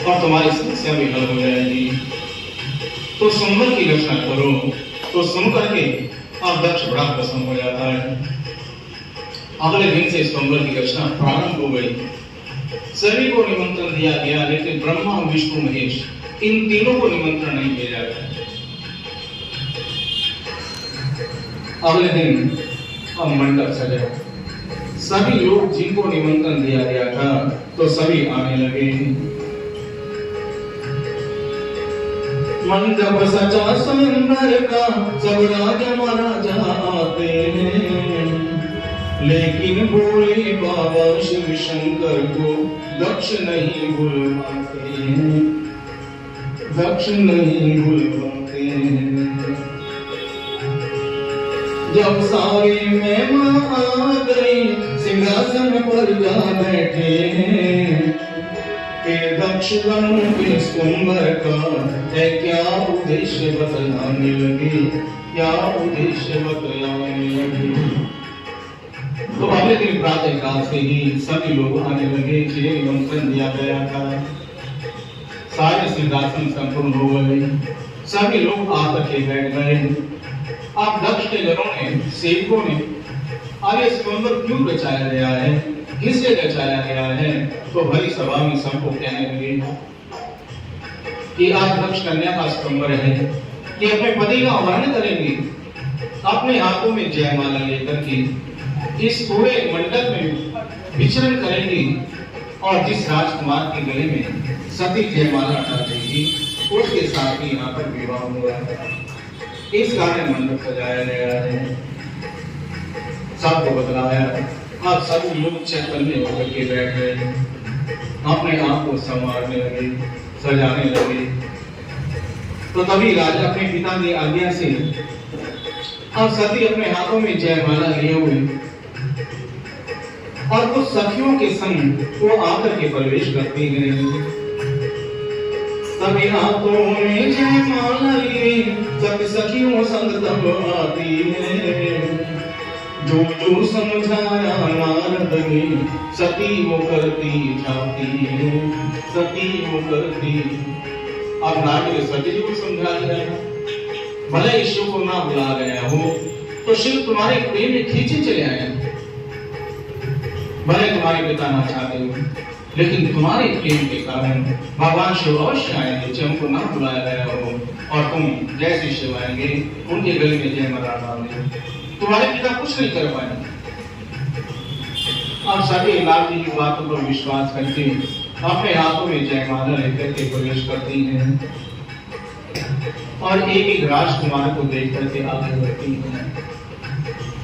और तुम्हारी समस्या भी हल हो जाएगी। तो संवर की रचना करो। तो सुन करके अब दक्ष बड़ा प्रसन्न हो जाता है। अगले दिन से संवर की रचना प्रारंभ हो गई। सभी को निमंत्रण दिया गया, लेकिन ब्रह्मा, विष्णु, महेश इन तीनों को निमंत्रण नहीं भेजा गया। अगले दिन अब मंडप सजा। सभी लोग जिनको निमंत्रण दिया गया था तो सभी आने लगे। मंडप सजा स्वयंवर का, सब राजा महाराजा आते हैं, लेकिन बोले बाबा शिव शंकर को दक्ष नहीं बुलवाते हैं, दक्ष नहीं बुलवाते हैं। जब सारे मेहमान आ गए, सिंहासन पर जा बैठे हैं, फिर दक्ष गण के स्वयंवर का है क्या उद्देश्य बतलाने लगे, क्या उद्देश्य बतलाने लगे। तो अगले दिन प्रातः काल से ही सभी लोग आने लगे, जिन्हें निमंत्रण दिया गया था। सारे सिंहासन संपूर्ण हो गए, सभी लोग आकर के बैठ गए। अब दक्ष के घरों ने, सेवकों ने, अरे स्वयंवर क्यों रचाया गया है, किससे रचाया गया है, तो भरी सभा में सबको कहने लगे कि आज दक्ष कन्या का स्वयंवर है, कि अपने पति का वर्णन करेंगे, अपने हाथों में जयमाला लेकर के इस पूरे मंडप में विचरण करेंगी और जिस राजकुमार के गले में सती जयमाला डाल देगी उसके साथ ही यहाँ पर विवाह हुआ। इस कारण मंडप सजाया गया है, सबको बतलाया। अब सब लोग चैतन्य होकर के बैठ गए, अपने आप को संवारने लगे, सजाने लगे। तो तभी राजा अपने पिता की आज्ञा से अब सती अपने हाथों में जयमाला लिए हुए और कुछ सखियों के संग वो आकर के प्रवेश करती हैं। तभी हाथों में जयमाला लिए सब सखियों संग तब आती है, जो जो समझाया नारद ने सती वो करती जाती है, सती वो करती। अब नारद ने सती को समझा दिया, भले शिव को ना बुला गया हो तो शिव तुम्हारे प्रेम में खींचे चले आए, भले तुम्हारे पिता ना चाहते हो, लेकिन तुम्हारे प्रेम के कारण भगवान शिव अवश्य आएंगे, जब उनको ना बुलाया गया हो और तुम जैसे शिव आएंगे उनके गले में जयमाला डालेंगे, तुम्हारे पिता कुछ नहीं कर पाएंगे। अब सभी लाल जी की बातों पर विश्वास करके अपने हाथों में जयमाला लेकर के प्रवेश करती हैं और एक एक राजकुमार को देख करके आगे बढ़ती हैं।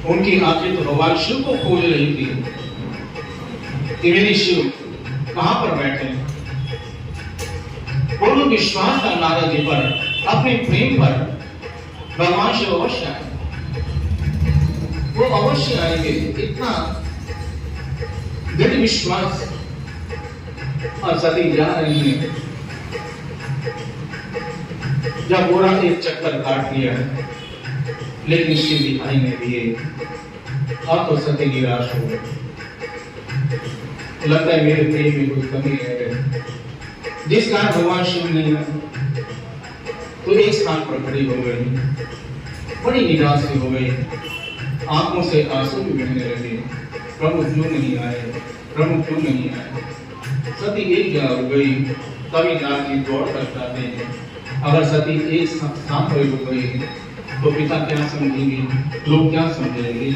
उनकी आंखें तो भगवान शिव को खोज रही थी कि मेरे शिव कहां पर बैठे हैं। पूर्ण विश्वास था नारद जी पर, अपने प्रेम पर, भगवान शिव अवश्य आएंगे, वो अवश्य आएंगे, इतना दृढ़ विश्वास। और सती जा रही है, जब पूरा एक चक्कर काट लिया लेकिन शिव दिखाई नहीं दिए, अब तो सती निराश हो गई, लगता है मेरे प्रेम में कुछ कमी है, जिस कारण भगवान शिव नहीं है। तो एक स्थान पर खड़ी हो गई, बड़ी निराश हो गई, आंखों से आंसू भी बहने लगे, प्रभु क्यों नहीं आए, प्रभु क्यों नहीं आए। सती एक जगह हो गई, तभी नारद जी दौड़ कर जाते हैं। अगर सती एक स्थान पर हो गई तो पिता क्या समझेंगे, लोग क्या समझेंगे।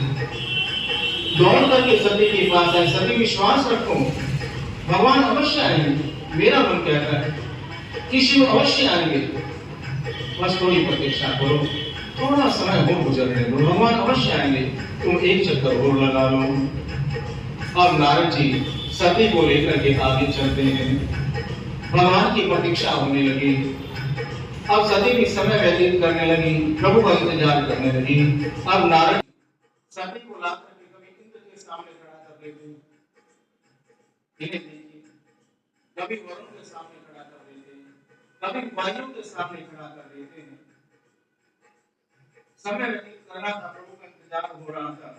दौड़ करके सती के पास आए, सती विश्वास रखो भगवान अवश्य आएंगे, मेरा मन कहता है कि शिव अवश्य आएंगे, बस थोड़ी प्रतीक्षा करो, थोड़ा समय और गुजरने दो, भगवान अवश्य आएंगे, तुम एक चक्कर और लगा लो। अब नारद जी सती को लेकर के आगे चलते हैं, भगवान की प्रतीक्षा होने लगी। अब सती भी समय व्यतीत करने लगी, प्रभु का इंतजार करने लगी। अब नारद सती को लाकर के कभी इंद्र के सामने खड़ा कर देते, कभी वरुण के सामने खड़ा कर देते, कभी वायु के सामने खड़ा कर देते हैं। समय व्यतीत करना था, प्रभु का इंतजार हो रहा था।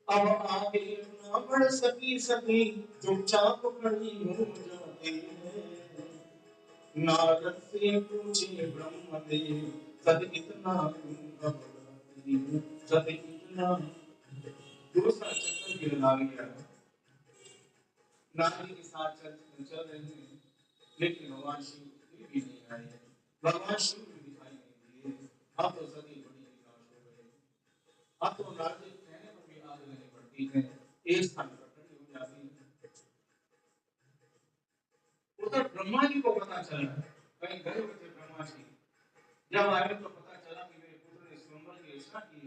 अब आगे ना बढ़ सकी सकी चुपचाप खड़ी हो जाती है। नारद से पूछे ब्रह्मदेव सद इतना क्यों घबराती है, सद इतना। दूसरा चक्कर भी लगा गया, नारी के साथ चल रहे हैं, लेकिन भगवान शिव भी नहीं आए, भगवान शिव भी दिखाई नहीं दिए। अब तो सदी बड़ी निराश हो गए, अब तो नारद कहने पर भी आग नहीं पड़ती है, एक स्थान पर खड़ी हो जाती है। उधर ब्रह्मा जी को पता चला, कहीं गए हुए थे ब्रह्मा जी, जब आए तो पता चला कि मेरे पुत्र ने स्वयंवर की रचना की।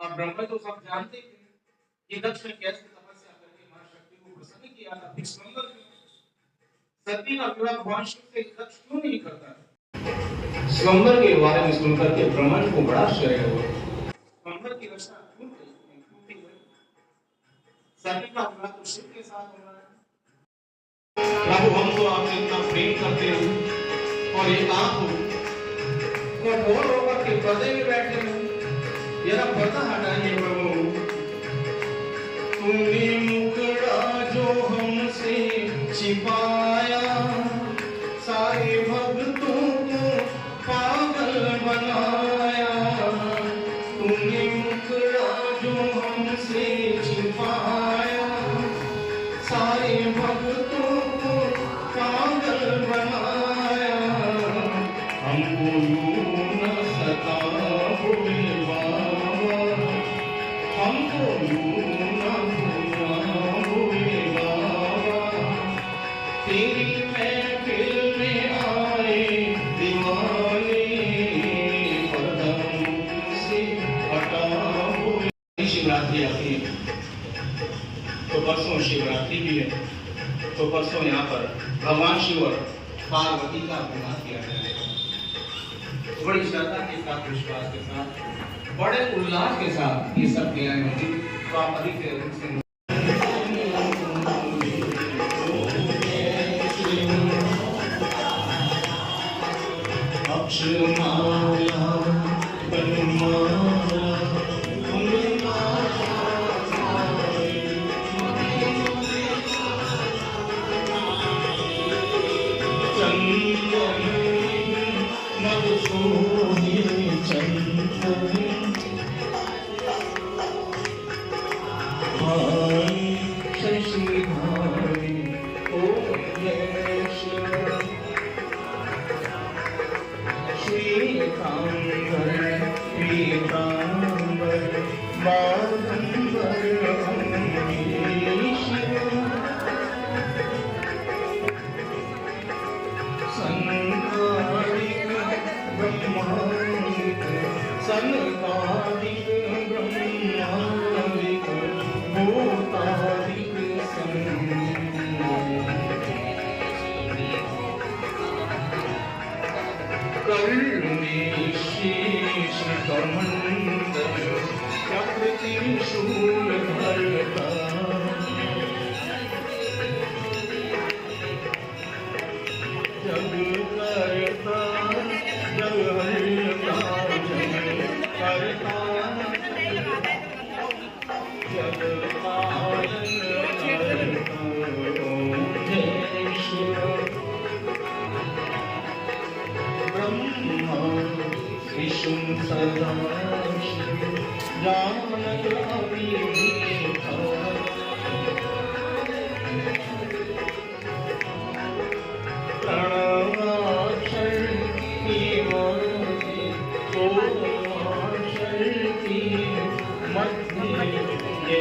अब ब्रह्मा तो सब जानते थे कि दक्ष ने कैसे तपस्या करके मां शक्ति को प्रसन्न किया था, फिर स्वयंवर सती का विवाह भगवान शिव से दक्ष क्यों नहीं करता? स्वयंवर के बारे में सुनकर के ब्रह्मा जी को बड़ा आश्चर्य हुआ, स्वयंवर की रचना क्यों की गई? सती का विवाह तो शिव के साथ हो रहा है। प्रभु हम तो आपसे इतना प्रेम करते हो और ये आप हो तो बोल होकर के पर्दे में बैठे हो, जरा पर्दा हटाइए प्रभु। तुमने मुखड़ा जो हमसे छिपाया, सारे भक्तों को पागल बनाया। तुमने मुखड़ा जो हमसे छिपाया, सारे भक्तों को पागल बनाया। हमको यूं न सताओ बाबा, हमको यूं न भुलाओ बाबा। तेरी महफिल में आए दीवाने, पर्दा मुझ से हटाओ। शिवरात्रि आती है तो परसों शिवरात्रि भी है, तो परसों यहाँ पर भगवान शिव और पार्वती का विवाह किया जाएगा। बड़ी श्रद्धा के साथ, विश्वास के साथ, बड़े उल्लास के साथ ये सब क्रियाएं होंगी। तो आप अधिक से अक्षरमाला बनमाला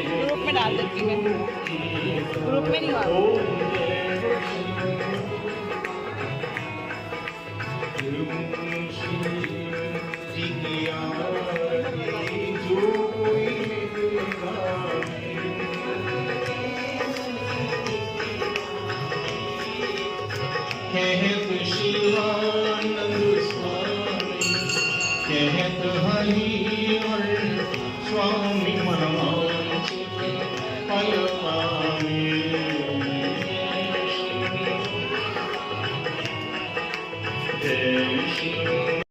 ग्रुप में डाल देती है, ग्रुप में नहीं कहत शिवानंद स्वामी, कहत हरि स्वामी मनवा